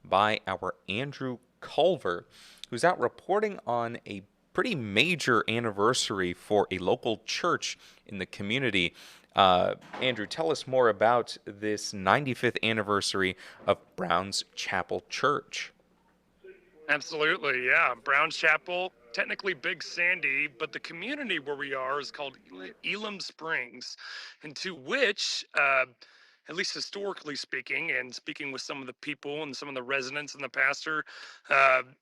by our Andrew Culver, who's out reporting on a pretty major anniversary for a local church in the community. Andrew, tell us more about this 95th anniversary of Brown's Chapel Church. Absolutely, yeah. Brown's Chapel, technically Big Sandy, but the community where we are is called Elam Springs, and to which, at least historically speaking, and speaking with some of the people and some of the residents and the pastor,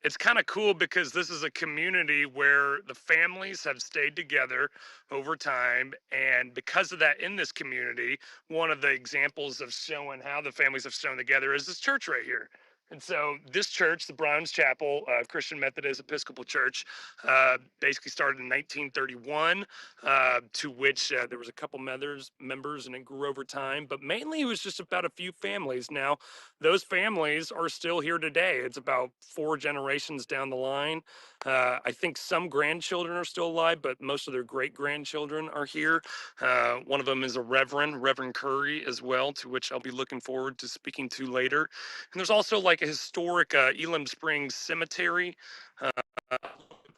it's kind of cool because this is a community where the families have stayed together over time. And because of that, in this community, one of the examples of showing how the families have shown together is this church right here. And so this church, the Browns Chapel Christian Methodist Episcopal Church, basically started in 1931, to which there was a couple members, and it grew over time. But mainly, it was just about a few families. Now, those families are still here today. It's about four generations down the line. I think some grandchildren are still alive, but most of their great grandchildren are here. One of them is a Reverend Curry, as well, to which I'll be looking forward to speaking to later. And there's also like a historic Elam Springs cemetery,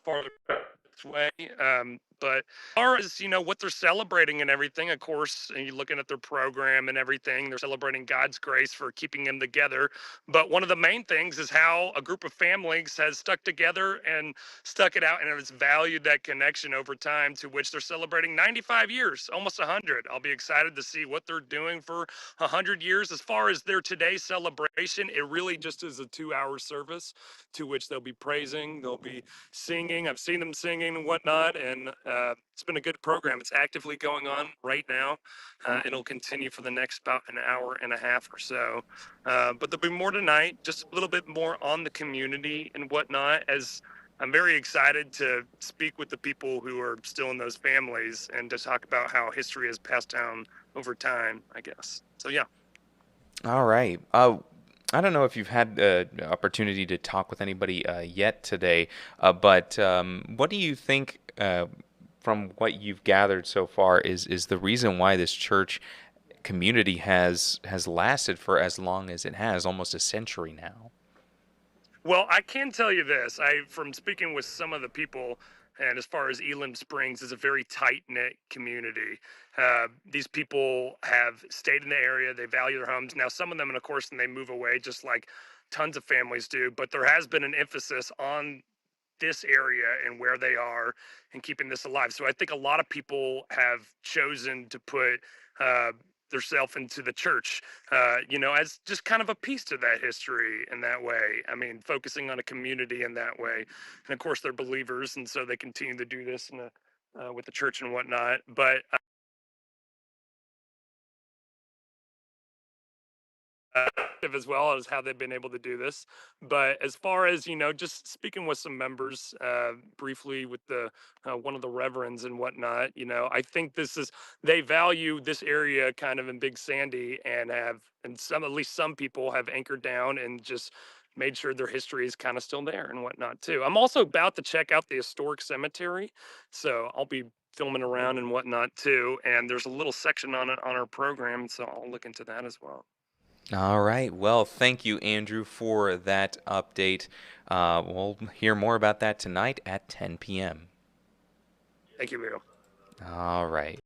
farther this way. But as far as what they're celebrating and everything, of course, and you're looking at their program and everything, they're celebrating God's grace for keeping them together. But one of the main things is how a group of families has stuck together and stuck it out and has valued that connection over time, to which they're celebrating 95 years, almost 100. I'll be excited to see what they're doing for 100 years. As far as their today's celebration, it really just is a 2-hour service, to which they'll be praising, they'll be singing. I've seen them singing and whatnot, and it's been a good program. It's actively going on right now. It'll continue for the next about an hour and a half or so. But there'll be more tonight, just a little bit more on the community and whatnot, as I'm very excited to speak with the people who are still in those families and to talk about how history has passed down over time, I guess. So, yeah. All right. I don't know if you've had the opportunity to talk with anybody yet today, but what do you think, from what you've gathered so far, is the reason why this church community has lasted for as long as it has, almost a century now? Well, I can tell you this. From speaking with some of the people, and as far as Elam Springs is a very tight knit community. These people have stayed in the area. They value their homes. Now, some of them, and of course, and they move away, just like tons of families do. But there has been an emphasis on this area and where they are and keeping this alive. So I think a lot of people have chosen to put uh, themselves into the church, as just kind of a piece to that history in that way. I mean, focusing on a community in that way. And of course, they're believers, and so they continue to do this with the church and whatnot. But as well as how they've been able to do this. But as far as just speaking with some members briefly with the one of the reverends and whatnot, I think this is they value this area kind of in Big Sandy, and have, and some, at least some people have anchored down and just made sure their history is kind of still there and whatnot too. I'm also about to check out the historic cemetery, so I'll be filming around and whatnot too. And there's a little section on it on our program, so I'll look into that as well. All right. Well, thank you, Andrew, for that update. We'll hear more about that tonight at 10 p.m. Thank you, Leo. All right.